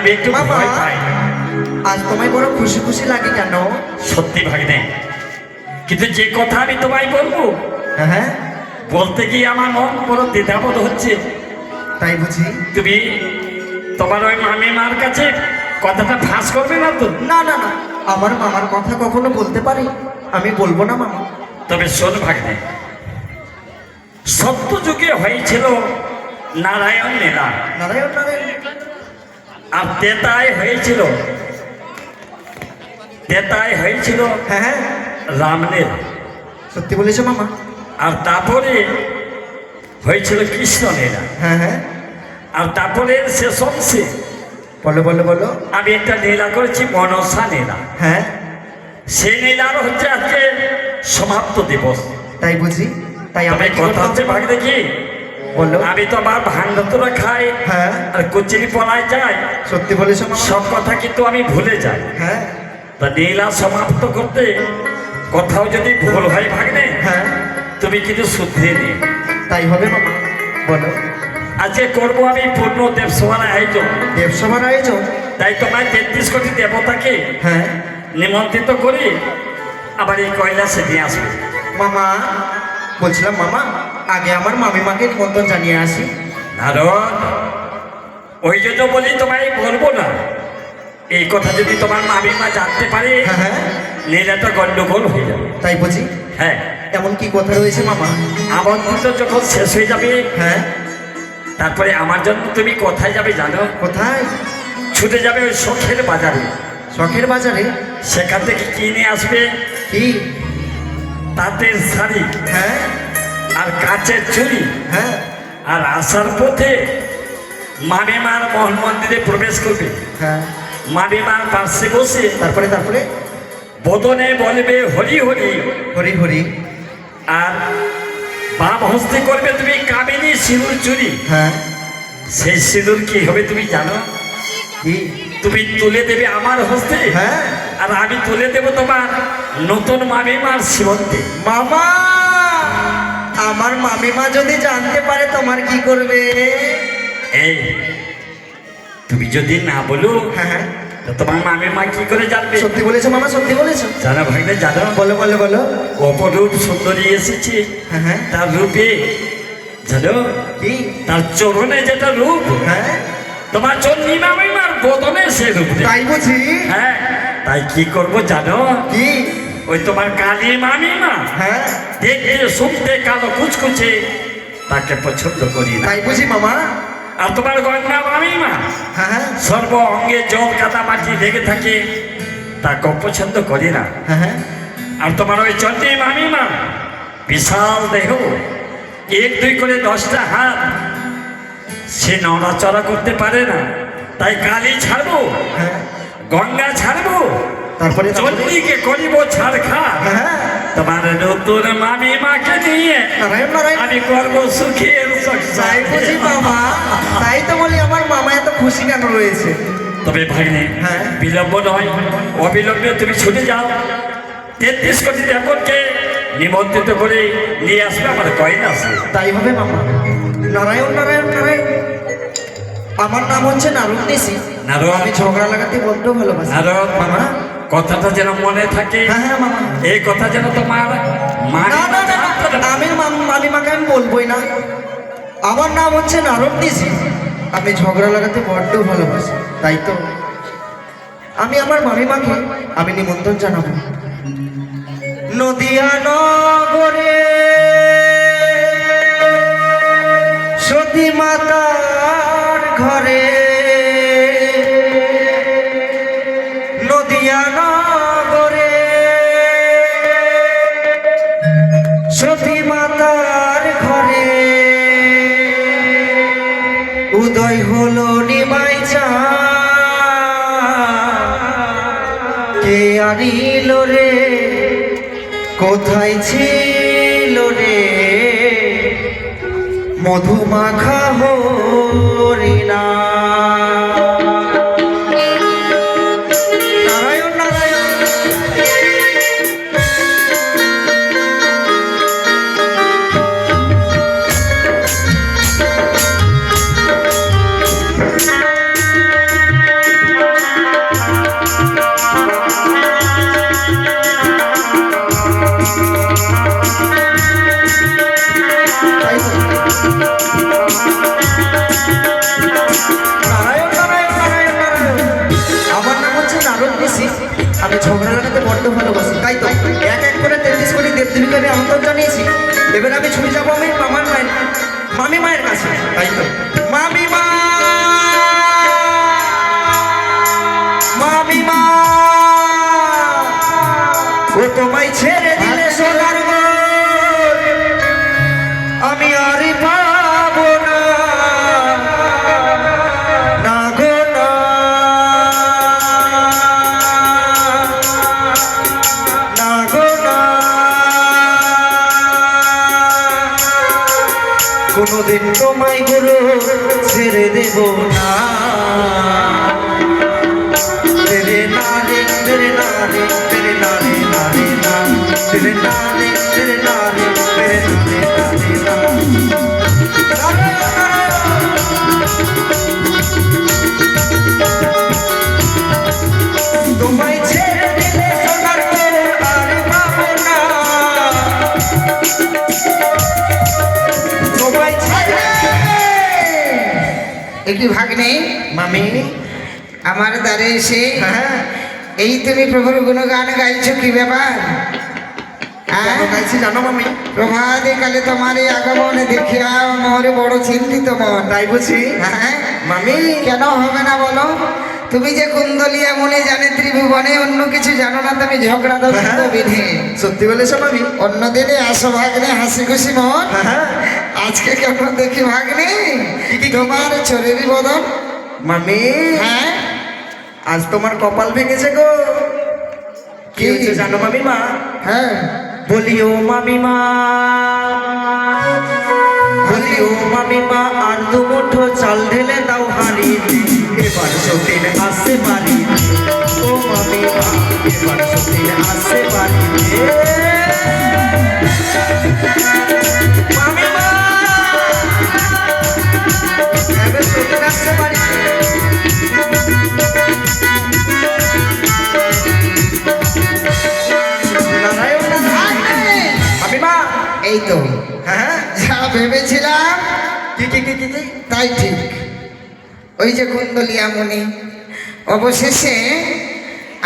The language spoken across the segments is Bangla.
আমি একটু ভয় পাই। আজ তোমায় বড় খুশি খুশি লাগে কেন? সত্যি ভাগ্নে, কিন্তু যে কথা আমি তোমায় বলবো হ্যাঁ, বলতে গিয়ে আমার মন বড় দ্বিধাবোধ হচ্ছে। তাই বুঝি? তুমি তোমার ওই মামিমার কাছে কথাটা ফাঁস করবে না তো? না না না, আমার মামার কথা কখনো বলতে পারি? আমি বলবো না মামা। তবে শোন ভাগ্নে, সত্য যুগে হয়েছিল নারায়ণ লীলা, নারায়ণ নারায়ণ। আর তেতায় হয়েছিল হ্যাঁ হ্যাঁ, রামলীলা, সত্যি বলেছো মামা। আর তারপরে হয়েছিল কৃষ্ণ লীলা, হ্যাঁ হ্যাঁ, আর তারপরে শেষ অংশে বলো বলো বলো। আমি একটা লীলা করেছি মনসা লীলা। হ্যাঁ, সেই লীলার হচ্ছে আজকে সমাপ্ত দিবস। তাই বুঝি? তাই তবে আমি কথা হচ্ছে ভাগ্নে কি, বলো। আমি তো আবার ভাঙতরা খাই হ্যাঁ, আর কচুরি পলায় যাই, সত্যি বলেছো মামা। সব কথা কিন্তু আমি ভুলে যাই। হ্যাঁ তা লীলা সমাপ্ত করতে কোথাও যদি ভুল হয় ভাগ্নে, হ্যাঁ, তুমি কিন্তু শুধরিয়ে নিয়ে। তাই হবে মামা, বলো। আজকে করবো আমি পূর্ণ দেবসভার আয়োজন। দেবসভার আয়োজন? তাই তোমায় 33 কোটি দেবতাকে হ্যাঁ নিমন্ত্রিত করি, আবার এই কৈলাসে নিয়ে আসবে। মামা, বলছিলাম মামা, আগে আমার মামিমাকে নিমন্ত্রণ জানিয়ে আসি। নারদ, ওই জন্য বলি তোমায় বলবো না। এই কথা যদি তোমার মামিমা জানতে পারে, হ্যাঁ হ্যাঁ, লীলাটা গন্ডগোল হয়ে যাবে। তাই বুঝি? হ্যাঁ, এমন কি কথা রয়েছে মামা? আমন্ত্রিত যখন শেষ হয়ে যাবে, হ্যাঁ, তারপরে আমার জন্য তুমি কোথায় যাবে জানো? কোথায়? ছুটে যাবে ওই শখের বাজারে। শখের বাজারে? সেখান থেকে কিনে আসবে কি? তাঁতের শাড়ি হ্যাঁ আর কাচের চুড়ি, হ্যাঁ আর আসার পথে মামিমার মোহন মন্দিরে প্রবেশ করবে। হ্যাঁ, মামিমার পাশে বসে তারপরে তারপরে? বদনে বলবে হরি হরি, হরি হরি। আর বাম হস্তে করবে তুমি কামিনী সিঁদুর চুরি। হ্যাঁ, সেই সিঁদুর কি হবে তুমি জানো? কি? তুমি তুলে দেবে আমার হস্তে, হ্যাঁ, আর আমি তুলে দেবো তোমার নতুন মামিমার সীমন্তে। মামা, আমার মামিমা যদি জানতে পারে তোমার কি করবে? এই, তুমি যদি না বলো হ্যাঁ হ্যাঁ, তো তোমার মামিমা কি করে জানবে? সত্যি বলেছো মামা, সত্যি বলেছো। জানো ভাগ্নে, জানো বলো বলো বলো। অপরূপ সুন্দরী এসেছে। হ্যাঁ হ্যাঁ, তার রূপে জানো, কি? তার চরণে যেটা রূপ, হ্যাঁ, তোমার চন্ডী মামিমার বদনে সে রূপ নেই। তাই বুঝি? হ্যাঁ, তাই কি করব জানো? কি? ওই তোমার কালী মামিমা হ্যাঁ, দেখতে শুনতে কালো কুচকুচে, তাকে পছন্দ করি না। তাই বুঝি মামা? আর তোমার গঙ্গা মামিমা হ্যাঁ হ্যাঁ, সর্ব অঙ্গে জল কাদা মাটি লেগে থাকে, তাকে পছন্দ করি না। হ্যাঁ হ্যাঁ, আর তোমার ওই চন্ডী মামিমা বিশাল দেহ, 1-2 করে 10টা হাত, সে নড়াচড়া করতে পারে না। তাই কালী ছাড়বো, হ্যাঁ, গঙ্গা ছাড়বো, তারপরে? চন্ডীকে করিব ছাড়খা। হ্যাঁ, তোমার নতুন মামিমাকে নিয়ে নারায়ণ নারায়ণ। আমি করবো সুখের তাই বুঝি মামা? তাই তো বলি আমার মামা এত খুশি কেন রয়েছে। তবে ভাগ্নে, হ্যাঁ। বিলম্ব নয়, অবিলম্বে তুমি ছুটে যাও, 33 কোটি দেবতাকে নিমন্ত্রিত করে নিয়ে আসবে আমার কৈলাসে। তাই হবে মামা। নারায়ণ নারায়ণ নারায়ণ। আমার নাম হচ্ছে নারদ ঋষি। নারদ। আমি ঝগড়া লাগাতে বড্ড ভালোবাসি। নারদ, মামা। কথাটা যেন মনে থাকে। হ্যাঁ হ্যাঁ মামা। এই কথা যেন তোমার না না না, আমি মামিমাকে আমি বলবোই না। আমার নাম হচ্ছে নারদ ঋষি। আমি ঝগড়া লাগাতে বড্ড ভালোবাসি। তাই তো আমি আমার মামিমাকে আমি নিমন্ত্রণ জানাবো। নদিয়া নগরে সতী মাতার ঘরে, নদিয়া নগরে সতী মাতার ঘরে উদয় হলো নিমাই চাঁদ। কে আনিল রে, কোথায় ছিল রে মধুমাখা হরিণা? নারায়ণ নারায়ণ। আমি ঝগড়া লাগাতে বড্ড ভালোবাসি, তাই তো এক এক করে 33 কোটি দেবদেবীকে আমি আমন্ত্রণ জানিয়েছি। এবার আমি ছুটে যাবো আমি মামার মায়ের মামি মায়ের কাছে, তাই তো মামিমা মামিমা ও তোমায় ছেড়ে দিলে সোনার গো আমি আর পাবো না, না গো না, না গো না, কোনোদিন তোমায় গুরু ছেড়ে দেব না। তেরে নারে তেরে নারে তেরে নারে নারে না, তেরে নারে তেরে নারে তেরে নারে নারে না। তোমায় ছেড়ে দিলে সোনার গো আর পাবো না, তোমায় ছেড়ে। একই ভাগ্নে মামি আমার দ্বারে এসে হ্যাঁ এই তুমি প্রভুর গুণগান গাইছো, কি ব্যাপার? কেন গাইছি জানো মামি? প্রভাতে কালে তোমার এই আগমনে দেখিয়া মোরে বড় চিন্তিত মন। তাই বুঝি হ্যাঁ মামি? কেন হবে না বলো? তুমি যে কুন্দলিয়া মনে জানে ত্রিভুবনে, অন্য কিছু জানো না তুমি ঝগড়া দন্ত বিধে। সত্যি বলেছো মামি? অন্য দিনে আসো ভাগ্নে হাসি খুশি মন, হ্যাঁ আজকে কেন দেখি ভাগ্নে কি? তোমার চোরেরই বদন। মামি হ্যাঁ আজ তোমার কপাল ভেঙেছে গো। কি কি? হয়েছে জানো মামি মা? হ্যাঁ বলিও মামিমা, বলিও মামিমা, আর দু মুঠো চাল ঢেলে দাও হাড়ি, এবার সতীন আসে বাড়ি। ও মামিমা এবার সতীন আসে বাড়ি। মামিমা এবার সতীন আসে বাড়ি। নারায়ণ মামিমা। এই তো হ্যাঁ যা ভেবেছিলাম কি কি কি কি কি? তাই ঠিক। ওই যে কুন্দলিয়া মণি, অবশেষে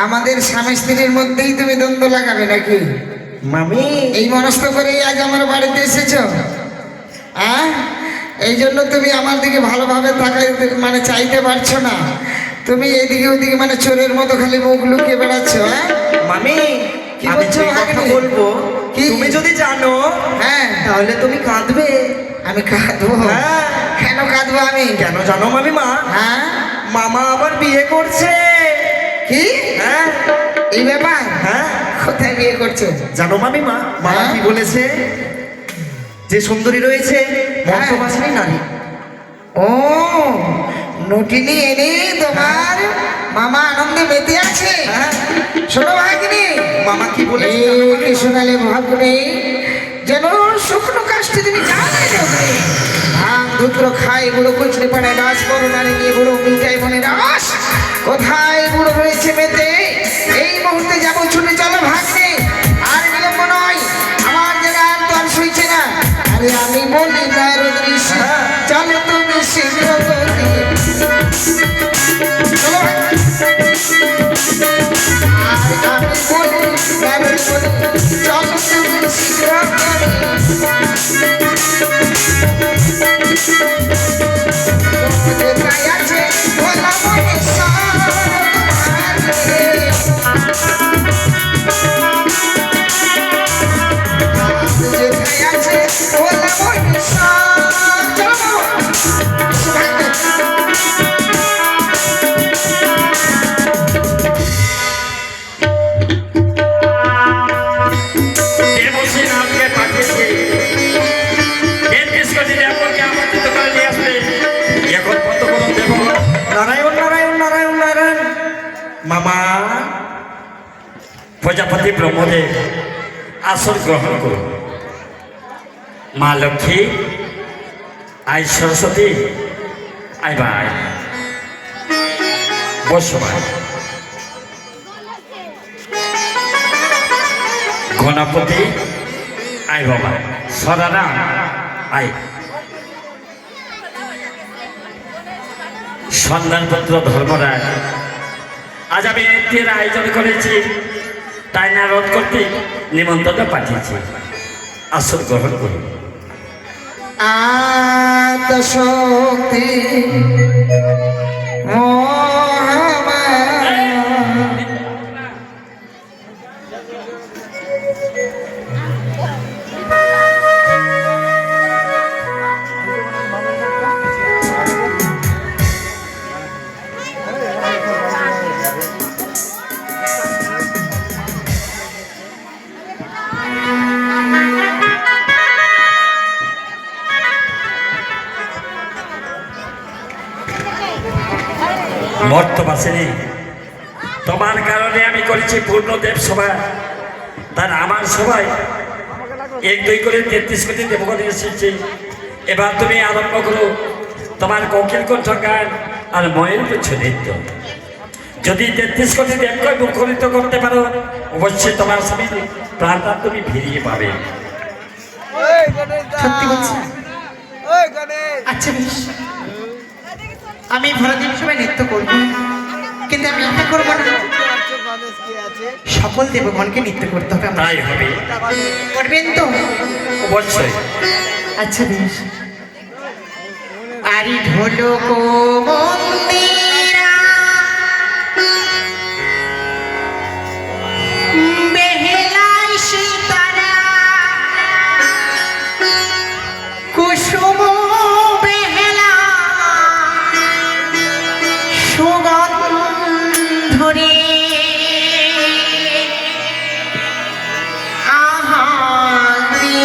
আমাদের স্বামী স্ত্রীর মধ্যেই তুমি দ্বন্দ্ব লাগাবে নাকি? মামি এই মনস্থ করেই আজ আমার বাড়িতে এসেছো? এই জন্য তুমি আমার দিকে ভালোভাবে তাকাইতে মানে চাইতে পারছো না, তুমি এইদিকে ওইদিকে মানে চোরের মতো খালি মুখ লুকিয়ে বেড়াচ্ছ। মামি কি আমি বলছো যে কথা ভাগ্নে? বলবো কি? তুমি যদি জানো হ্যাঁ তাহলে তুমি কাঁদবে। আমি কাঁদবো? হ্যাঁ। কেন কাঁদবো আমি? কেন জানো মামিমা? হ্যাঁ মামা আবার বিয়ে করছে। কি? হ্যাঁ এই ব্যাপার? হ্যাঁ কোথায় বিয়ে করছো? জানো মামিমা মামা হ্যাঁ। কি বলেছে? যে সুন্দরী রয়েছে মন্ত্রবাসিনী নারী। ও নটিনি এনে তোমার মামা আনন্দে মেতে আছে। হ্যাঁ শোনো ভাগ্নি, মামা কি বলেছে জানো এই মামিমা? শোনালে ভাগ্নে যেন শুকনো কাশটি তুমি জানাই দেবে। ভাঙ ধুত্র খাই বুড়ো কুচড়ে পাড়ায় রাস বড় নারী নিয়ে বুড়ো মিটাই মনে রাস। কোথায় বুড়ো রয়েছে মেতে? এই মুহূর্তে যাবো, ছুটে চলো ভাগ্নে, আর বিলম্ব নয়। আমার যেন আর তো আর সইছে না। আরে আমি বলি না রুদ্রিষি, চলো তুমি শীঘ্র গতি। চলো ভাগ্নে। আর আমি বলি না রুদ্রিষি, চলো তুমি শীঘ্র গতি। কোথায় আছে ভোলা মহেশ্বর? কোথায় আছে ভোলা মহেশ্বর? চলো দেবসেনাকে পাঠিয়েছে 33 কোটি দেবকে আমন্ত্রিত করে নিয়ে আসবে। এখন কত বড় দেব? নারায়ণ নারায়ণ নারায়ণ নারায়ণ। মামা প্রজাপতি ব্রহ্মদেব আসন গ্রহণ করুন। মা লক্ষ্মী, আই সরস্বতী, আই ভাই বসো ভাই। গণপতি, আই বাবা। সরারাম, আই। সন্ধানপত্র ধর্মরায়, আজ আমি নৃত্যের আয়োজন করেছি, তাই না রোধ করতে নিমন্ত্রণ পাঠিয়েছি। আসল গ্রহণ করুন। আত্মশক্তি মহামায়া মর্তবাসিনী, তোমার কারণে আমি করেছি পূর্ণ দেব সভা। তার আমার সবাই 1-2 করে 33 কোটি দেবগণ এসেছে। এবার তুমি আরম্ভ করো তোমার কোকিল কণ্ঠ গান আর ময়ের পুচ্ছ নৃত্য। যদি 33 কোটি দেবকে মুখরিত করতে পারো, অবশ্যই তোমার স্বামীর প্রাণটা তুমি ফিরিয়ে পাবে। সত্যি বলছি? আচ্ছা বেশ, আমি ভরদিন সবাই নৃত্য করবো, কিন্তু আমি একা করবো না, সকল দেবগণকে নৃত্য করতে হবে। তাই হবে, করবেন তো? অবশ্যই। আচ্ছা বেশ। আরি ঢোলক মন্দিরা বেহেলাই সীতারা কুসুম বেহেলা সুগন্ধরে আহারে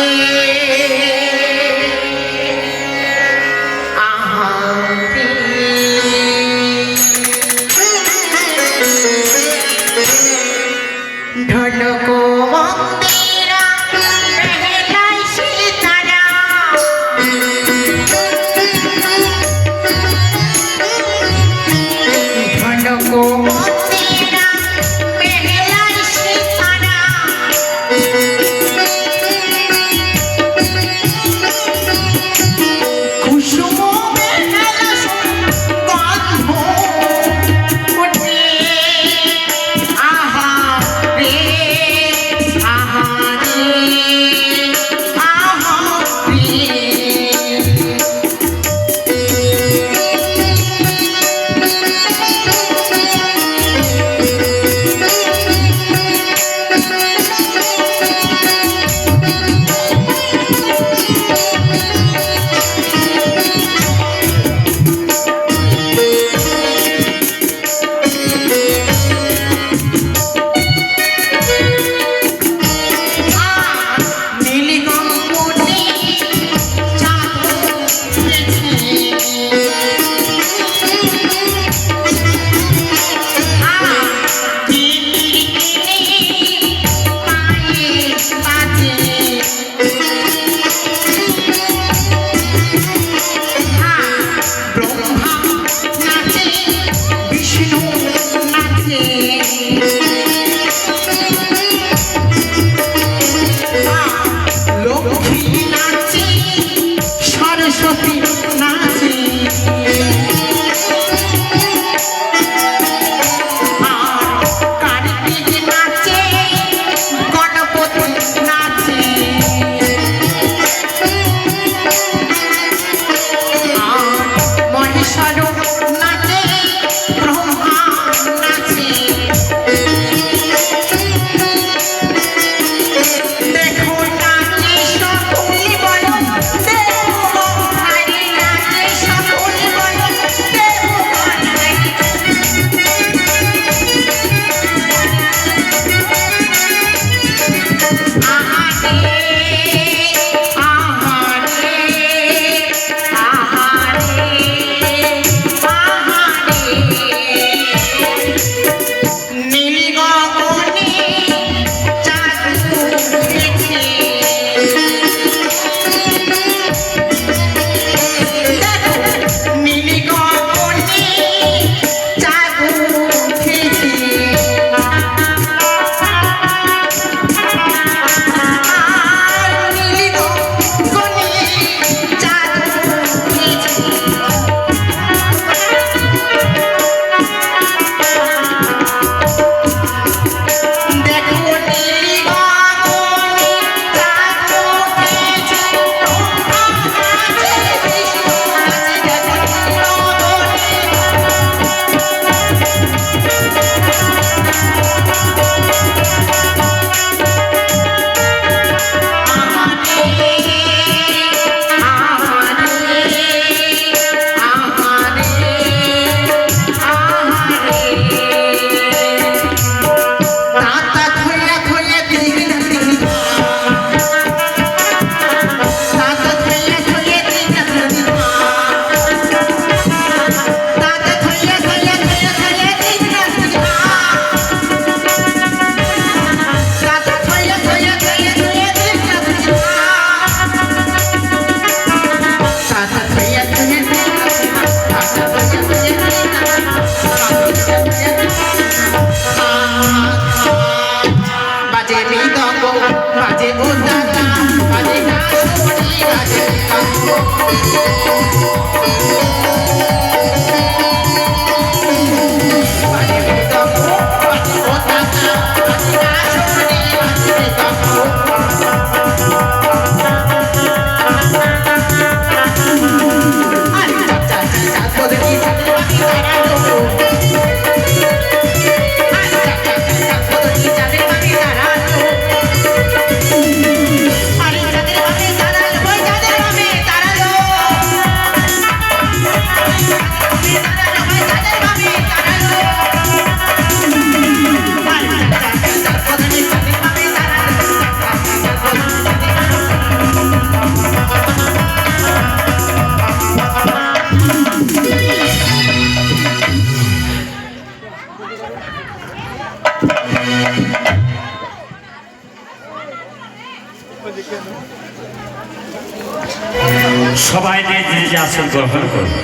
সবাই নিজ নিজ আসন গ্রহণ করবে।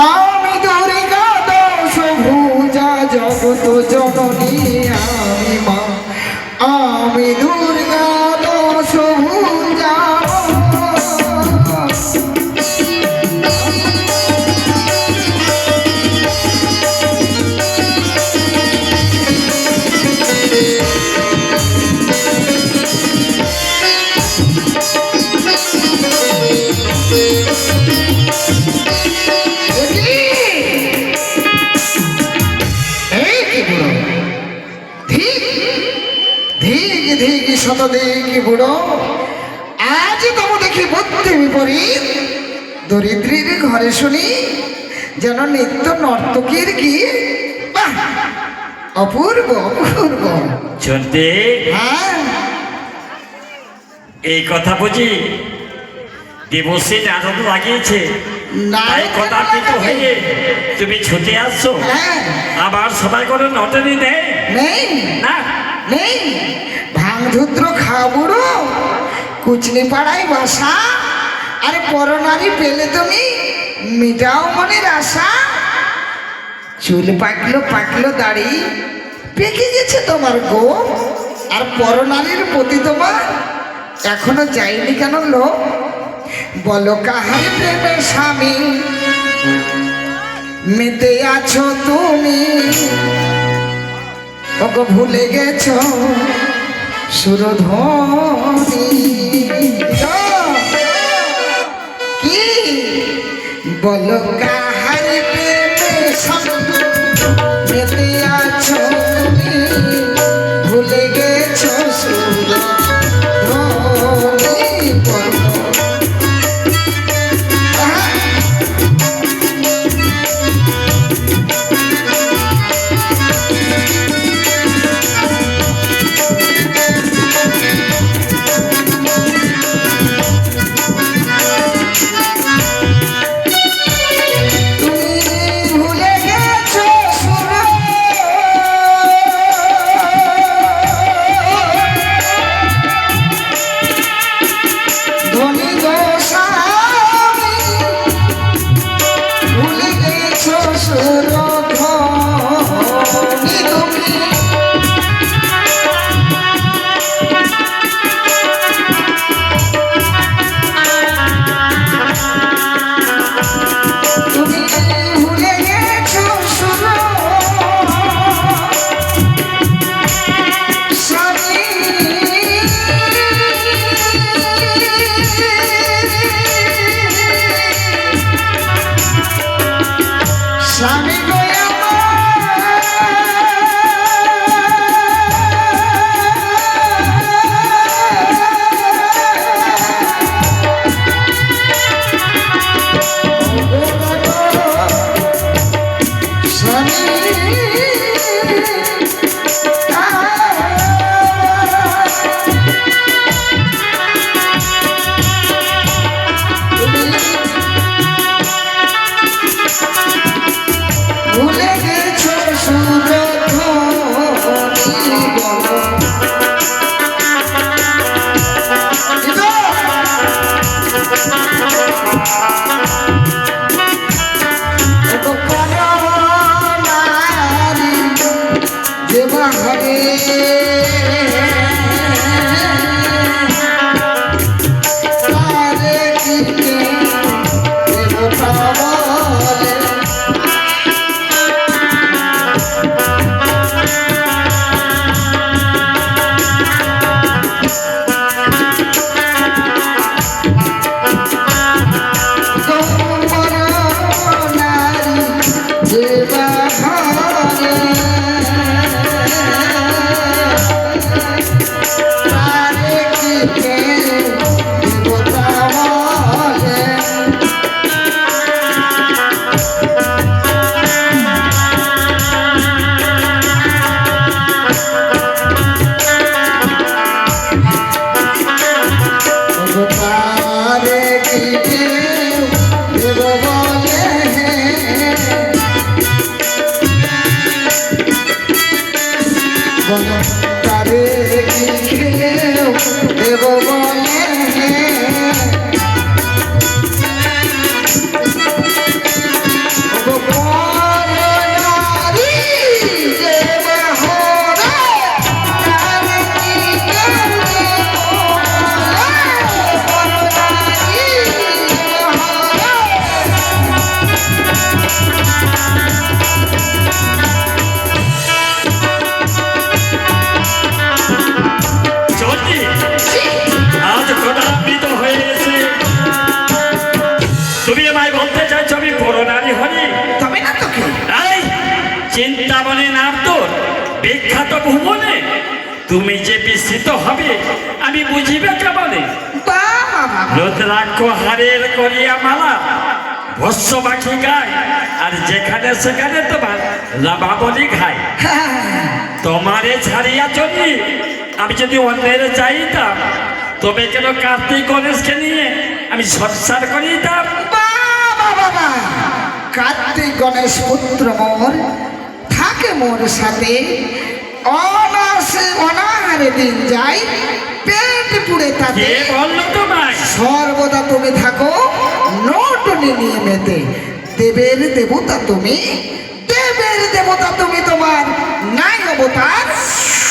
আমি দুর্গা দশ ভুজা জগত জননী আমি মা, আমি দুর্গা দশ ভুজা। দেখি বুড়ো, আজ তবু দেখি বুদ্ধি বিপরীত। দরিদ্রীর ঘরে শুনি যেন নিত্য নর্তকীর কি অপূর্ব অপূর্ব। চলতে হ্যাঁ, এই কথা বুঝি দেবশ্রীর আনন্দ লাগিয়েছে, তাই কথা কিন্তু হয়ে তুমি ছুটে আসছো। হ্যাঁ, আবার সবাই করে নটনি নেই নেই না, নেই ভাঙধুত্র খাবুড়ো কুচনি পাড়ায় বাসা। আরে পরনারী পেলে তুমি মিটাও মনের আশা। চুল পাকলো পাকলো দাড়ি পেকে গেছে তোমার গো, আর পরনারীর প্রতি তোমার এখনো যায়নি কেন লো? বলো কাহার প্রেমে স্বামী মেতে আছো তুমি, ওগো ভুলে গেছো সুরধ্বনি। কি বলো কাহার প্রেমে স্বামী মেতে আছো তুমি, ভুলে গেছো সুরধ্বনি। বলো চিন্তামণি নাম তোর বিখ্যাত ভুবনে, তুমি যে বিস্মিত হবে আমি বুঝিবে কেমনে। বাবা রুদ্রাক্ষ হারের করিয়া মালা ভস্য পাখি গায়, আর যেখানে সেখানে তোমার রাবাবলি খায়। তোমারে ছাড়িয়া চলি আমি যদি অন্যের চাইতাম, তবে কেন কার্তিক গণেশকে নিয়ে আমি সংসার করিতাম। বাবা কার্তিক গণেশ পুত্র মোর থাকে মোর সাথে, অনাসে অনাহারে দিন যায়, পেট পুড়ে থাকে। কে বললো তোমায়? সর্বদা তুমি থাকো নটনি নিয়ে মেতে। দেবের দেবতা তুমি, দেবের দেবতা তুমি, তোমার নাই অবতার।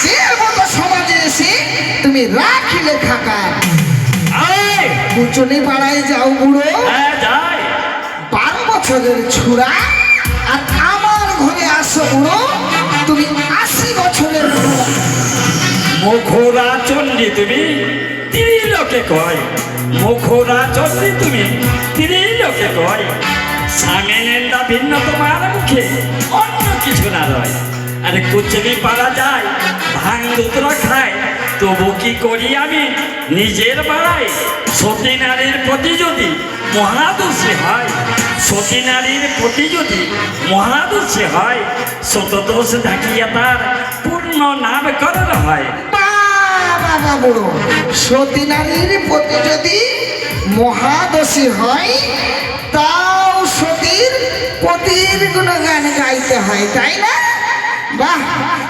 দেবতা সমাজে এসে তুমি রাখিলে খাকার। আয়, কুচনি পাড়ায় যাও বুড়ো, হ্যাঁ যাই। 12 বছরের ছুরা, আর আমার ঘরে আসো বুড়ো তুমি 80 বছরের বুড়ো। মুখরা চন্ডী তুমি ত্রিলোকে কয়, মুখরা চন্ডী তুমি ত্রিলোকে কয়। স্বামী নিন্দা ভিন্ন তোমার মুখে, অন্য কিছু না রয়। আরে কুচনি পাড়া যায়, ভাঙ দুধ খায়, তবু কি করি আমি নিজের বাড়াই। সতী নারীর প্রতি যদি মহাদোষী হয়, সতী নারীর প্রতি যদি মহাদোষী হয়, শতদোষ ঢাকিয়া তার পূর্ণ নামকরণ হয়। বাবা বুড়ো, সতী নারীর প্রতি যদি মহাদোষী হয়, তাও সতীর পতির গুণগান গাইতে হয়, তাই না? বাহ,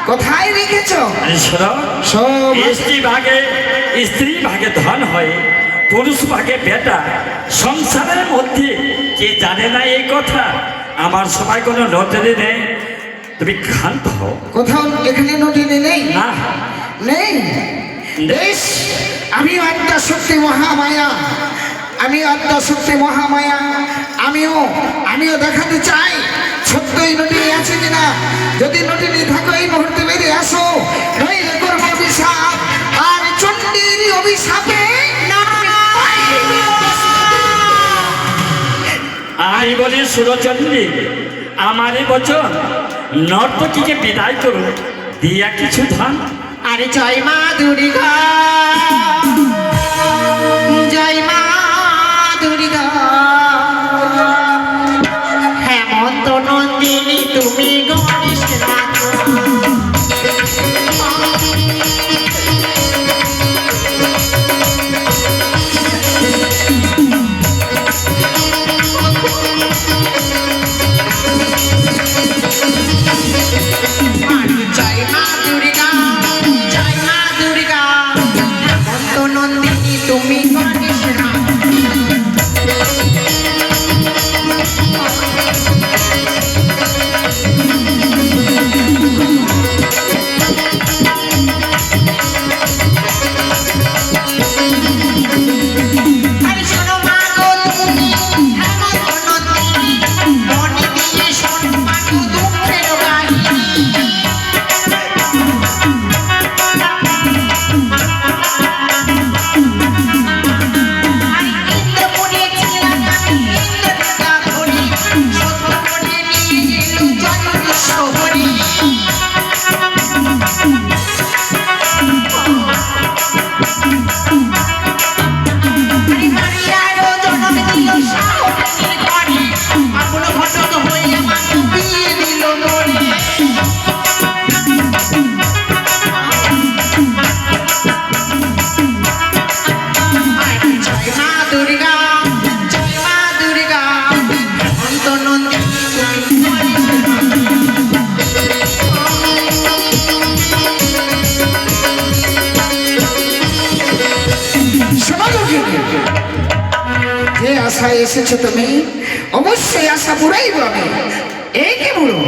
কোথায় রেখেছ? সব স্ত্রী ভাগে ধন হয়, পুরুষ ভাগে বেটা। সংসারের মধ্যে কে জানে না এই কথা? আমার সবাই কোনো নজরে নেই, তুমি ক্ষান্ত হও। কোথাও এখানে নদীনে নেই? না, নেই। বেশ, আমি আত্মা শক্তি মহামায়া, আমি আত্মা শক্তি মহামায়া, আমিও দেখাতে চাই সত্যই নদী আছে কিনা। যদি নদী থাকো এই মুহূর্তে বেরিয়ে আসো, নইলে করবো অভিশাপ। আর চণ্ডীর অভিশাপে আমি বলি সুরচন্ডী, আমারই বচন নর্তকীকে বিদায় করুন, দিয়া কিছু ধন। আরে জয় মা দুর্গা, জয় মা দুর্গা, হেমন্ত নন্দিনী তুমি গণেশ নাথ। জয় মা দুর্গা, জয় মা দুর্গা, হেমন্ত নন্দিনী তুমি গণেশ নাথ। আরে শোনো মা গো তুমি হেমন্ত নন্দিনী, মনে দিয়ে শোনো মা গো দুঃখের কাহিনী। আরে ইন্দ্রপুরে ছিলাম আমি, ইন্দ্রদেবতা ধরি, সত্য করে নিয়ে এলো জয় বিশ্বহরি। আরে মারিয়ারও জন্ম দিল সাহসের ঘরে, আপন ঘটক হয়ে মাকে বিয়ে দিল মরে। আরে জয় মা দুর্গা, জয় মা দুর্গা, হেমন্ত নন্দিনী তুমি গণেশ নাথ। যে আশায় এসেছো তুমি, অবশ্যই আশা পুরাই পাবে। এই কি বুড়ো,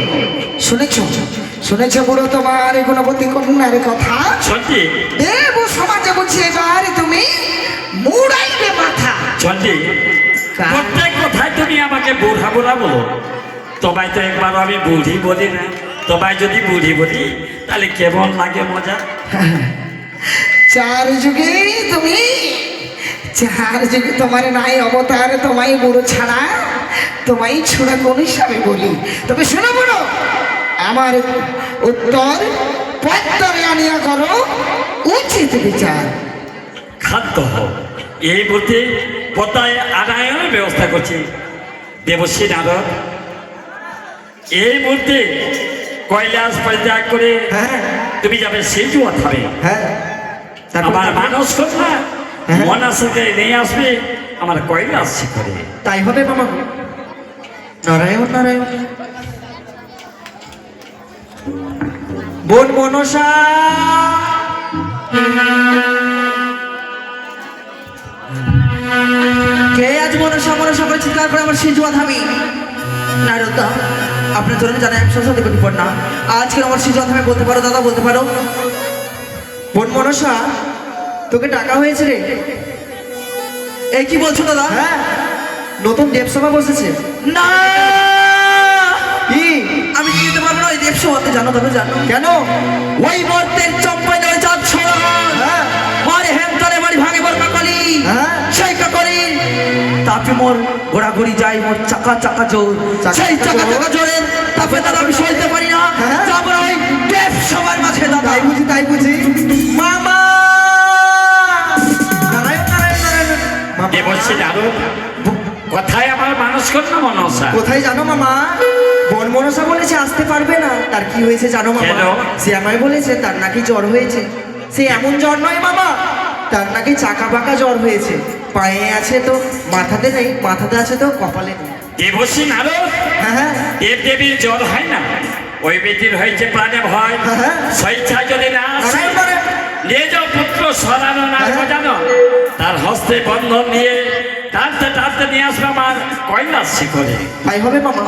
শুনেছ বুড়ো তোমার গুণবতী কন্যার কথা? চন্ডী, দেব সমাজে বুঝি এবার তুমি মুড়াইবে মাথা। চন্ডী, প্রত্যেক কথায় তুমি আমাকে বুড়া বুড়া বলো। তোমায় তো একবার আমি বুড়ি বলি না, তোমায় যদি বুড়ি বলি তাহলে কেমন লাগে মজা। 4 যুগে তুমি, 4 যুগে তোমার নাই অবতার, তোমায় বুড়ো ছাড়া, তোমায় ছোড়া কোন হিসাবে বলি। তবে শোনো বুড়ো, আমার উত্তর প্রত্যরে আনিয়া করো উচিত বিচার। খাদ্য হোক এই মুহূর্তে পতায় আনায়নের ব্যবস্থা করছি দেবশ্রী নারদ। এই মুহূর্তে কৈলাস পরিত্যাগ করে হ্যাঁ তুমি যাবে সেই জুয়া খাবে। হ্যাঁ আমার মানুষ কথা হ্যাঁ। মনাসকে নিয়ে আসবে আমার কৈলাস শিখরে। তাই হবে মামা। নারায়ণ নারায়ণ। বোন মনসা, কে আজ মনসা মনসা করে চিৎকার করে আমার সিজুয়া থামি? নারদা, আপনার জন্য জানাই আমি সরস্বতী কোটি পড় না। আজকে আমার সিজুয়া থামি বলতে পারো দাদা, বলতে পারো? বোন মনসা, তোকে ডাকা হয়েছে রে। এই কি বলছো দাদা? হ্যাঁ, নতুন দেবসভা বসেছে। না, কি? আমি যেতে পারবো না ওই দেবসভাতে। জানো তবে জানো কেন? ওই মর্তের চম্পাই দেওয়া চাঁদ ছড়ান হ্যাঁ মারে হেমতলে বাড়ি ভাঙে বর কাকলি হ্যাঁ। সেই কাকলি তাপে মোর ঘোরাঘুরি যায় মোর চাকা চাকা জোর চাকা সেই চাকা চাকা জোর। চাকা জোরের তাপে দাদা আমি সইতে পারি না। হ্যাঁ। তারপর ওই দেব সবার মাঝে দাদা তাই বুঝি তাই বুঝি। মামা, নারায়ণ নারায়ণ নারায়ণ। মামা, দেবশ্রী নারদ কথায় আমার মানুষ কর না মনসা। কোথায় জানো মামা? বন মনসা বলেছে আসতে পারবে না। তার কি হয়েছে জানো মামা? কেন? সে আমায় বলেছে তার নাকি জ্বর হয়েছে। সে এমন জ্বর নয় মামা, তার নাকি চাকা পাকা জ্বর হয়েছে। পায়ে আছে তো মাথাতে নেই, মাথাতে আছে তো কপালে নেই। দেবশ্রী নারদ, হ্যাঁ হ্যাঁ দেব দেবীর জ্বর হয় না, ওই বেটির হয়েছে প্রাণে ভয়। হ্যাঁ। স্বেচ্ছায় যদি না আসে, নারায়ণ নারায়ণ। নিজ পুত্র সরানো না হ্যাঁ। জানো, তার হস্তে বন্ধন নিয়ে টানতে টানতে নিয়ে আসবে আমার কৈলাস শিখরে। তাই হবে মামা।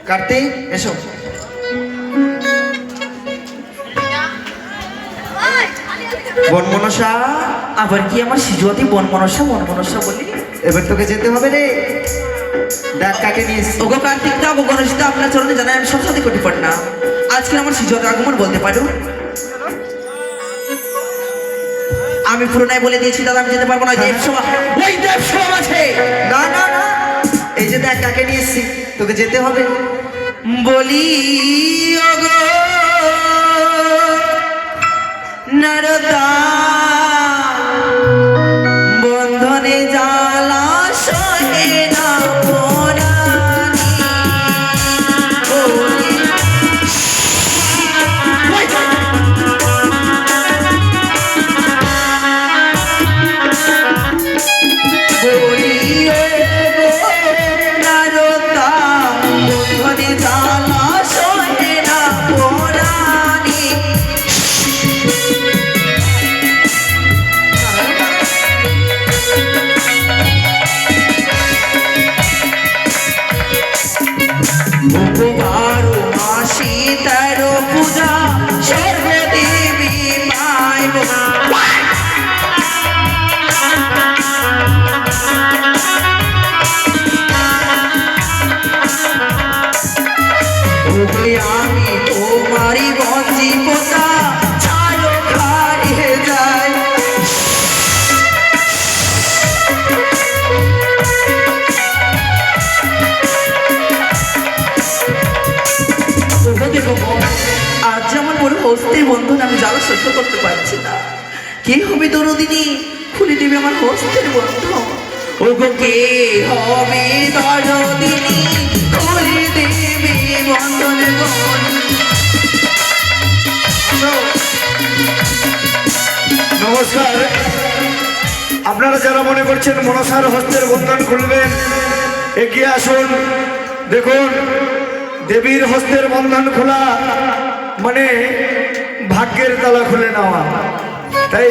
কার্তিক এসো। বন মনসা, আবার কি আমার সিজুয়াতে বন মনসা বলি? এবার তোকে যেতে হবে রে। দেখ কাকে নিয়ে এসেছি। ওগো কার্তিকটা ওগো গণেশটা, আপনার চরণে জানাই আমি সরস্বতী কোটি পড় না। আজকে আমার সিজুয়াতে আগমন বলতে পারো? আমি পুরোনায় বলে দিয়েছি দাদা আমি যেতে পারবো না। ওই দেবসভা, ওই দেবসভা আছে। না না না, এই যে দেখ কাকে নিয়ে এসেছি, তোকে যেতে হবে। বলি ওগো নারদা, বন্ধনে জ্বালা সহে না পরাণী। বলি বলি ওগো নারদা, বন্ধনে জ্বালা সহে না পরাণী। বারো মাসি তেরো পূজা সর্বদেবী পাইব। ওগো আমি তোমারই গঞ্জি পোতা ছাড়ো হারিয়ে যায়। আজ যেমন বড় হস্তের বন্ধন আমি জ্বালা সহ্য করতে পারছি না। কে হবে দরদিনী, খুলে দেবে আমার হস্তের বন্ধন। ওগো কে হবে দরদিনী, খুলে দেবে বন্ধনের বন্ধন। নমস্কার। আপনারা যারা মনে করছেন মনসার হস্তের বন্ধন খুলবেন, এগিয়ে আসুন। দেখুন, দেবীর হস্তের বন্ধন খোলা মানে ভাগ্যের তালা খুলে নেওয়া। তাই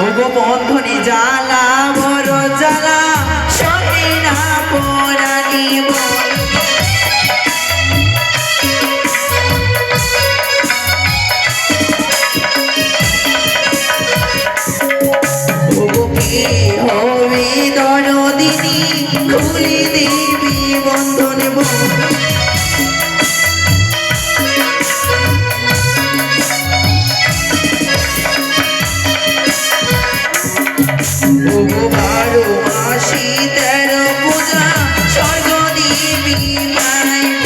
ওগো বন্ধনে জ্বালা বড় জ্বালা সহে না পরাণী। ওগো কে হবে দরদিনী, খুলে দেবী বন্ধনে বন্ধন। ওগো বারো মাসি তেরো পূজা স্বর্গদেবী পাইব।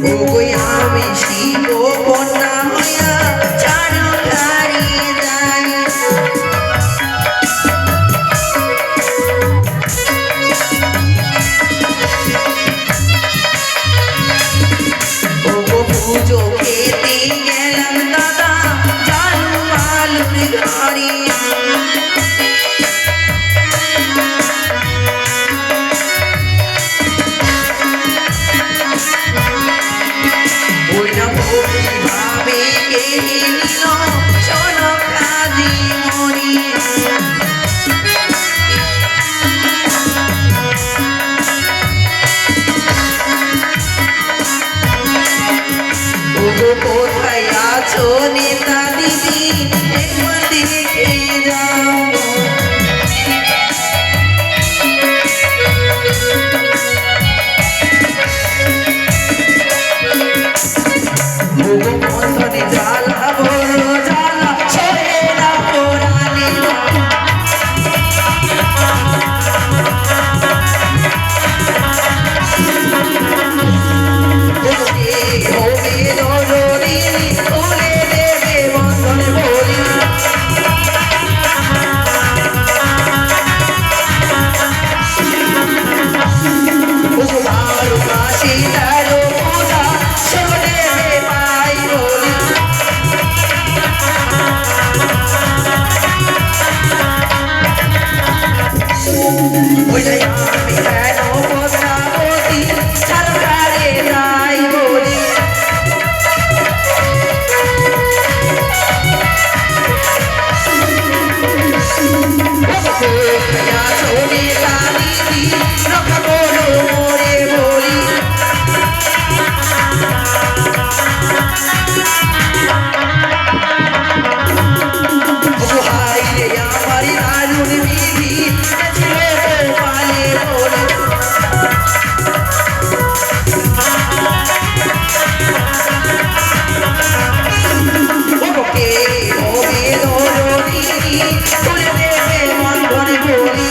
ও গই আমি শিব কন্যা হইয়া চারু হারিয়ে যাই ও গো পুজো খেতে গেলাম দাদা জানু আলুর ঘরে ওই না ভাবে কে নিল শোনো কাজী মরি ওগো কোথায় আছো নেতা দিদি একবার দেখে যাও ওগো বন্ধনে জ্বালা বড় জ্বালা ছেড়ে না পোড়ালে হবে দরদি তুলে দেবে বন্ধনে বলি ওগো বারো মাসে 13 পূজা শোনে পাই বলি ওই যে আমি কেন পদ্মাবতী সরকারে যাই বলি চলে দিদি রক্ষা করো মোরে বলি ওগো হাই রে আমার দারুণ বিধি ছিল পালে বলি ওগো কে হবে দরদি তুলে দেবে বন্ধনে বলি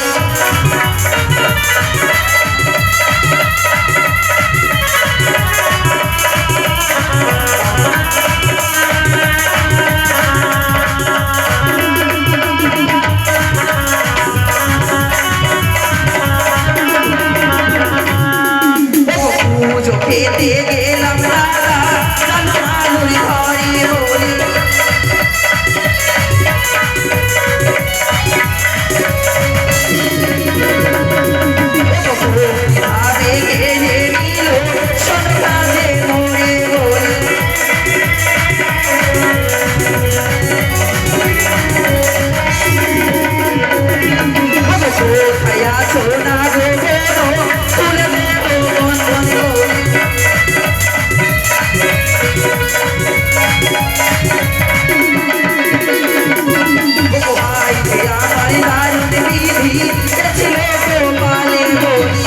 পুজো খেতে গেলাম দাদা জানো আলুর ঘরে বলি ভাবে গেলে নিল সরকারে মোরে বলি কোথায় আছো না গো তুলে দেবো বন্ধনে বলি ওগো ভাই রে আমার দারুণ বিধি ছিল গোপালে বলি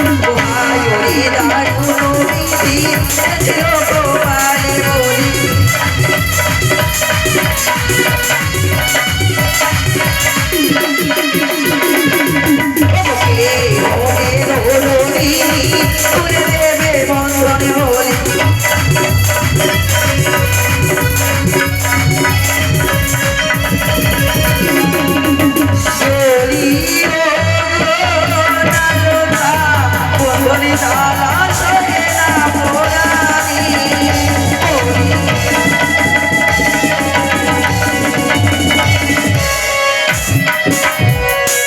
ওগো ভাই রে দারুণ বিধি ছিল গোপালে বলি ওগো কে হবে দরদি তুলে দেবে বন্ধনে বলি বলি বন্ধনে জ্বালা সহে না পোড়ানি বলি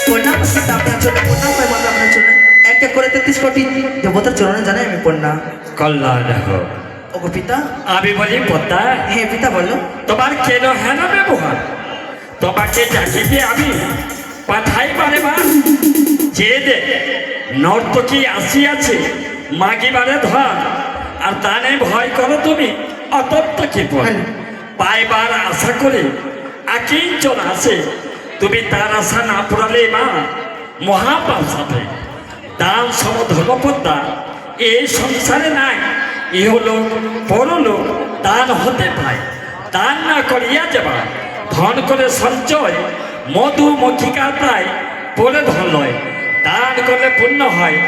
পণ্যা আপনার জন্য পণ্যা হয় মাত্র আপনার জন্য একটা করে 33 কোটি দেবতার চরণে জানাই আমি পণ্যা কল্যাণ দেখো ওগো পিতা আমি বলি পদ্মা হ্যাঁ পিতা বলো তোমার কেন হেন ব্যবহার তোমাকে ডাকিতে আমি পাঠাই পারে বা যে দে নর্তকী আসিয়াছে মাগিবারে ধর আর দানে ভয় করো তুমি অতপ্ত কি পাইবার আশা করে আকিঞ্চন আসে তুমি তার আশা না পুরালে মা মহাপাপ সাথে দান সম ধর্মপদ্মা এই সংসারে নাই ইহলোক পরলোক দান হতে পায় দান না করিয়া যাবা ধন করে সঞ্চয় মধুমক্ষিকার প্রায় পরে ধরলয় দান করলে পুণ্য হয়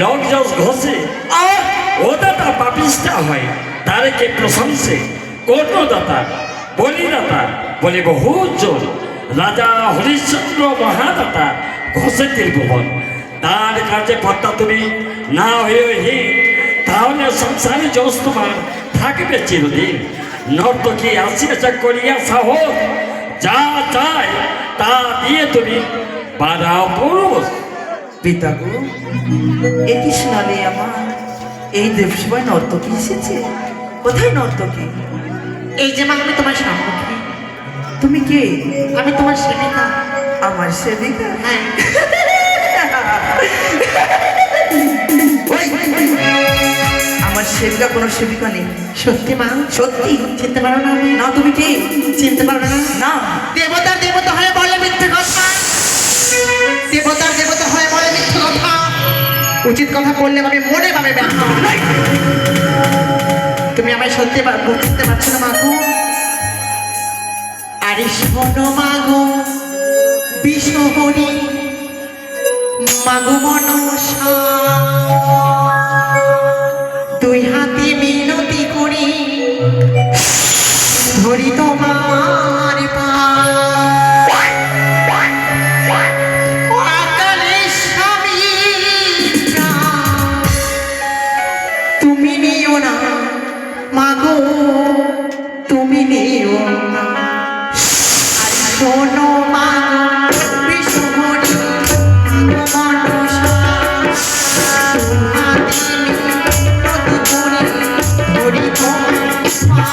লোক যশ ঘষে আর ও দাতা পাপিষ্ঠা হয় তারে কে প্রশংসে কর্ণদাতা বলিদাতা বলে বহুজন রাজা হরিশ্চন্দ্র মহাদাতা ঘষে ত্রিভুবন তার কাজে পত্তা তুমি না হয়ে হি তাহলে সংসারে যশ তোমার থাকবে চিরদিন নর্তকী আসিয়াছে করিয়া সাহস যা চায় তা দিয়ে তুমি বাধা পুরুষ পিতা গো এ কি শোনালে আমার এই দেবসভায় নর্তকী এসেছে কোথায় নর্তকী এই যে মা আমি তোমার সম্মুখে, তুমি কে আমি তোমার সেবিকা। আমার সেবিকা হ্যাঁ, আমার সেবিকা কোনো সেবিকা নেই সত্যি মা? সত্যি চিনতে পারো না আমি? না তুমি কে চিনতে পারো না? না দেবতার দেবতা হয়ে বলে মিথ্যে কথা, দেবতার দেবতা হয়ে বলে মিথ্যে কথা। উচিত কথা বললে আমি মনে পাবে ব্যর্থ। তুমি আমায় সত্যি বুঝতে পারছো না মাগো? আরে শোনো মাগো বিষ্ণুহরি মাগো মনসা, দুই হাতে মিনতি করি ধরি তোমার পা। অকালে স্বামী প্রাণ তুমি নিও না মাগো, তুমি নিও না। আর শোনো মাগো বিষ্ণুহরি মাগো মনসা, দুই হাতে মিনতি করি ধরি তোমার পা।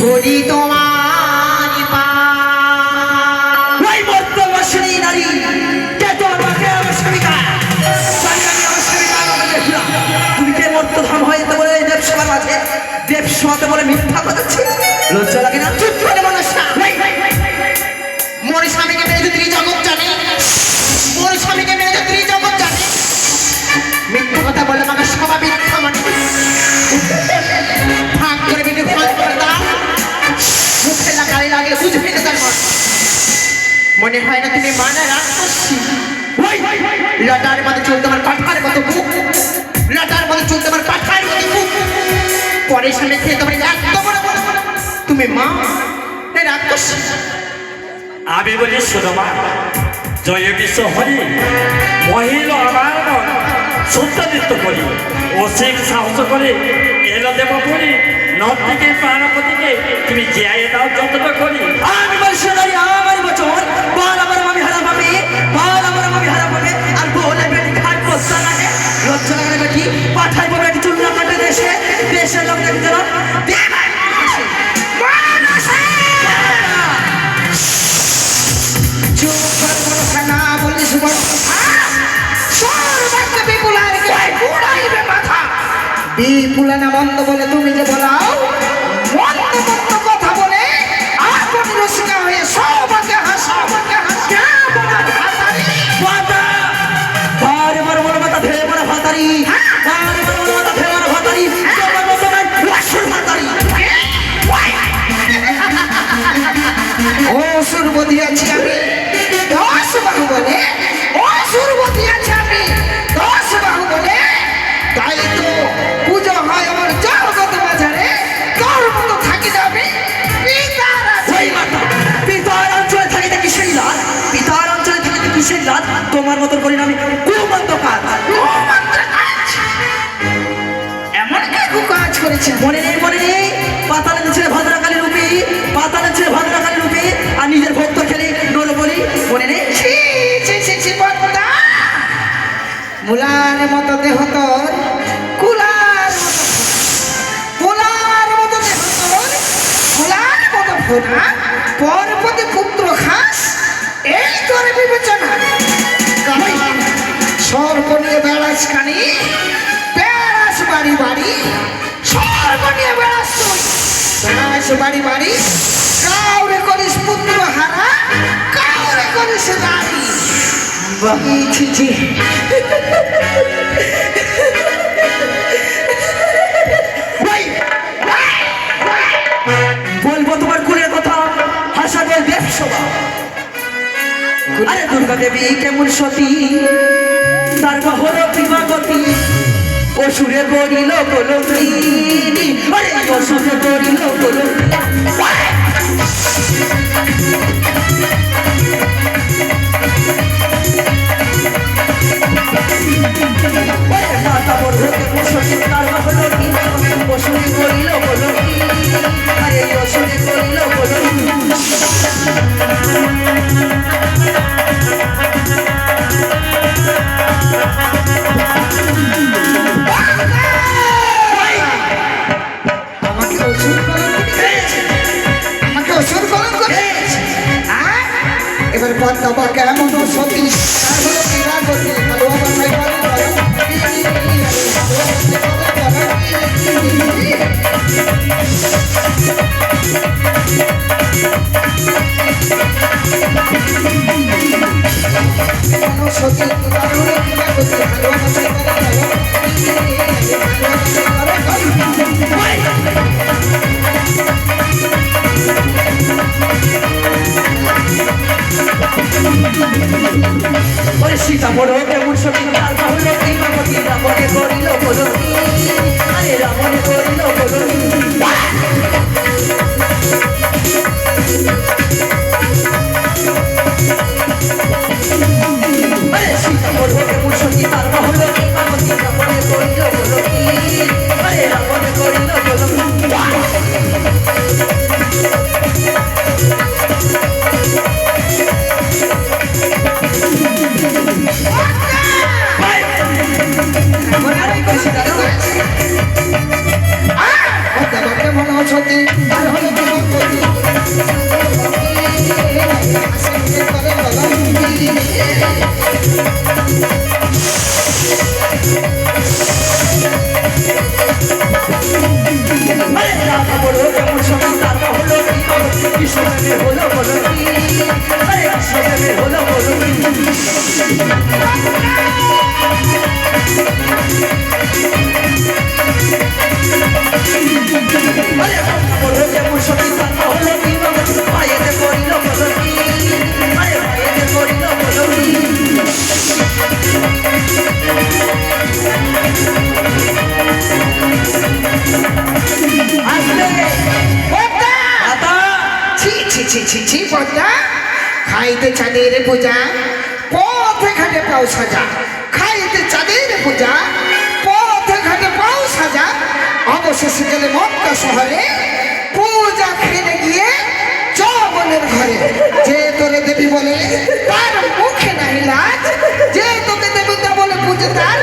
ধরি তোমার পা। ওই মর্তবাসিনী নারী কে তো আমাকে আমার সেবিকা জানি আমি আমার সেবিকা আমাকে দেখলাম তুমি কে মর্তধাম হয়ে যেতে বলে এই দেবসভার মাঝে দেবসভাতে বলে মিথ্যা কথা ছিল লজ্জা লাগে না চুপ করে মনসা, মোর স্বামীকে মেরে যদি জগৎ জানে, মোর স্বামীকে মেরে যদি জগৎ জানে, মিথ্যা কথা বলে আমাকে সবাই মিথ্যা মানে ভাগ করে বিটে ফল করে দাও, মুখে লাগালে লাগে বুঝবে না তার মন। মনে হয় না তুমি মানে রাক্ষসী। লটার মধ্যে চলতে আমার পাঠার মতো মুখ, লটার মধ্যে চলতে আমার পাঠার মতো মুখ, পরের সামনে খেয়ে তোমার এত বড় বড় তুমি মা এই রাক্ষসী। আমি বলি শোনো জয় বিশ্ব হরি মহিল আমার মন সত্যাদিত্য করি অসীম সাহস করে এলো দেব পুরি নদ থেকে প্রাণপতিকে তুমি জিয়াই দাও যতটা করি। আমি বলছি দাঁড়ি আমার বচন বল আমার মামি হারা পাবে, বল আমার মামি হারা পাবে। আর বলে বেটি খাট বস্তা লাগে, লজ্জা লাগে না বেটি? পাঠাইবো বেটি চুল্লা কাটে দেশে, দেশের লোক দেখে যেন বিপুলানা মন্দ বলে তুমি যে বলাও, মন্দ মন্দ কথা বলে আপন রসিকা হয়ে সবাকে হাসাও, বারে বারে বড় মাথা ধরে বড় ভাতারি, বারে বারে বড় মাথা ধরে বড় ভাতারি, তোমার মতো নাই লাশুর ভাতারি। অসুর বধিয়াছি আমি 10 বাহু বলে, অসুর বধিয়াছি আমি 10 বাহু বলে। তাই তো পুজো হয় আমার জগৎ বাজারে, তোর মতো থাকি যাবে পিতার আছে। ওই মাতা পিতার অঞ্চলে থাকিতে কিসের লাজ, পিতার অঞ্চলে থাকিতে কিসের লাজ? তোমার মতন করি না আমি কুমন্ত কাজ। এমন কি কাজ করেছে? মনে নেই মনে নেই, পাতালে ছিল ভদ্রকালী রূপী, পাতালে ছিল ভদ্রকালী রূপী, আর নিজের ভক্ত খেলে ডোলো বলি, মনে নেই? ছি ছি ছি ছি বন্দা, মুলার মতো দেহ তোর, কুলার মতো দেহ তোর, কুলার মতো ফোনা, পরপতি পুত্র খাস, এই তোর বিবেচনা। সর্ব নিয়ে বেড়াস কানি, বেড়াস বাড়ি বাড়ি, সর্ব নিয়ে বেড়াস তুই, বেড়াস বাড়ি বাড়ি, কাউরে করিস পুত্র হারা, কাউরে করিস রানী। ছি ছি, বলবো তোমার কুলের কথা, হাসাবে দেব সভা। আরে দুর্গা দেবী কেমন সতী, তার বাহর বিভাগতী, অসুরে গড়িল গোলকিনী, আরে অসুরে গড়িল গোলকিনী। মাতা বড় কেমন সতী, তার বাহর বিভাগতী, অসুরে গড়িল গোলকিনী, আরে অসুরে গড়িল গোলকিনী। আমাকে অসুর কলঙ্ক দিয়েছে, আমাকে অসুর কলঙ্ক দিয়েছে। হ্যাঁ? এবার পদ্মা কেমন সতী, তার হলো বিরাগতী, ভালোবাসায় বলে সতী, তার হলো বিরাগতী, ভালোবাসায় ওরে সীতা বড় কেমন সতী, তার বাহুল প্রেমাবতী, রাবণে করিল গোলকিনী, আরে রাবণে করিল গোলকিনী। আরে সীতা বড় কেমন সতী, তার বাহুল প্রেমাবতী, রাবণে করিল গোলকিনী, আরে রাবণে করিল গোলকিনী। কেমন সতী, তার হলো বিরাগতী, আরে রাবণ বড় কেমন সতী, তার বাহুল প্রেমাবতী, কৃষ্ণের হলো গোলকিনী, আরে কৃষ্ণের হলো গোলকিনী। আরে বড় কেমন সতী, তার বাহুল প্রেমাবতী, পায়েতে করিল গোলকিনী, আরে পায়েতে করিল গোলকিনী। আসলে পদ্মা, মাতা ছি ছি ছি ছি ছি পদ্মা, খাইতে চাঁদের পূজা, পথে ঘাটে পাও সাজা, খাইতে চাঁদের পূজা, পথে ঘাটে পাও সাজা, অবশ্য অবশেষে গেলে মক্কা শহরে পূজা খেলে গিয়ে চবনের ঘরে যে তোরে দেবী বলে তার মুখে নাই লাজ, যে তোকে দেবতা বলে পুজো তার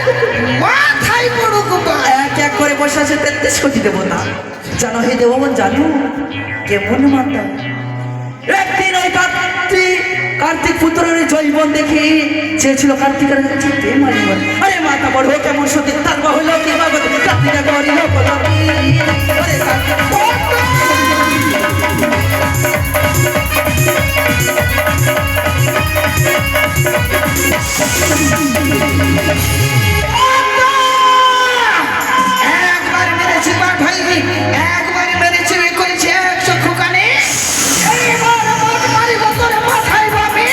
মাথায় পড়ুক বাজ। এক এক করে বসে আছে 33 কোটি দেবতা। জানো হে দেবগণ, জানো কেমন মাতা একদিন ওই কার্তিক পুত্রের জৈবন দেখি চেয়েছিল কার্তিকের কাছে প্রেম আলিব। আরে মাতা বড় কেমন সতী তার হইল কি বাবদ কার্তিকা গরিল বলবি। আরে কার্তিক একবার মেরেছি বা ভাই, একবার মেরেছি এ করেছি 100 খুকানে, এইবার আমার মারিব তোরে মাথায় বাবি।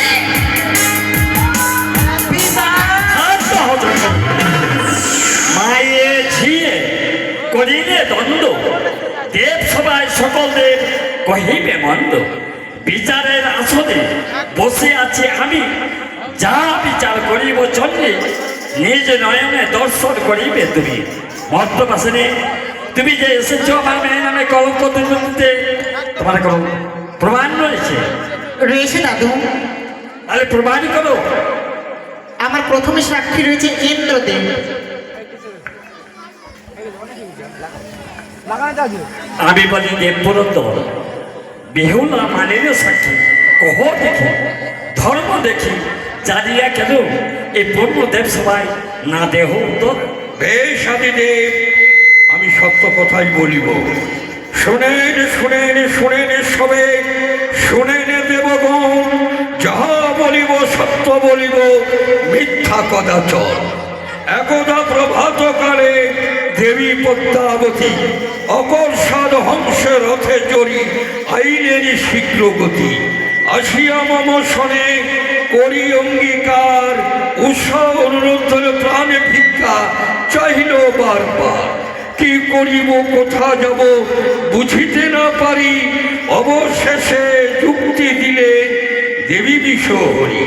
মায়ে ঝিয়ে করিলে দ্বন্দ্ব, দেব সবাই সকল দেব কহিবে মন্দ। বিচারের আসনে বসে আছি আমি, যা বিচার করিব চন্ডী, নিজ নয়নে দর্শন করিবে তুমি। মর্তবাসনে তুমি যে এসেছ আমার মেয়ে নামে কলঙ্ক তুলতে, তোমার কোনো প্রমাণ রয়েছে? রয়েছে দাদু, তাহলে প্রমাণ করো। আমার প্রথমে সাক্ষী রয়েছে ইন্দ্রদেব। আমি বলি দেবপুরন্দর, বেহুলা মানেন সাক্ষী কহ দেখি, ধর্ম দেখি জানিয়া কেন এই পূর্ণদেব সবাই না দেহ উত্তর। বেশ আদিদেব, আমি সত্য কথাই বলিব। শুনেন শুনেন শুনেন সবে, শুনেন দেবগণ, যাহা বলিব সত্য বলিব, মিথ্যা কদাচর। একদা প্রভাতকালে দেবী পদ্মাবতী অকর্ষাদ হংসের রথে চড়ি আইলেন শীঘ্র গতি। আসিয়া মম শনে করি অঙ্গীকার, উৎসাহ অনুরোধের প্রাণে ভিক্ষা চাহিল বারবার। কি করিব কোথা যাব বুঝিতে না পারি, অবশেষে যুক্তি দিলে দেবী বিশ্বহরি।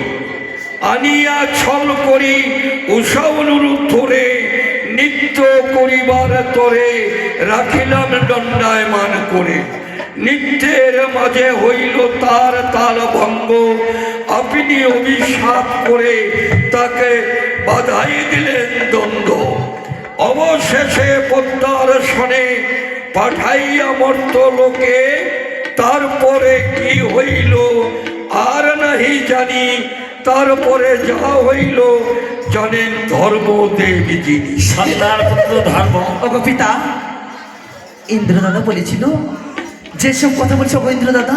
আনিয়া ছল করি উৎসাহ অনুরোধ ধরে, নিত্য করিবার তরে রাখিলাম দণ্ডায়মান করে। নিত্যের মাঝে হইল তার তাল ভঙ্গ, আপনি অভিশাপ করে তাকে বাধাই দিলেন দণ্ড। অবশেষে পদ্মার শনে পাঠাইয়া মর্ত লোকে, তারপরে কি হইল আর নাহি জানি, তারপরে যা হইল জানেন ধর্মদেব যিনি। সন্তান পুত্র ধর্ম। ওগো পিতা, ইন্দ্র দাদা বলেছিল যেসব কথা বলছো গো ইন্দ্র দাদা,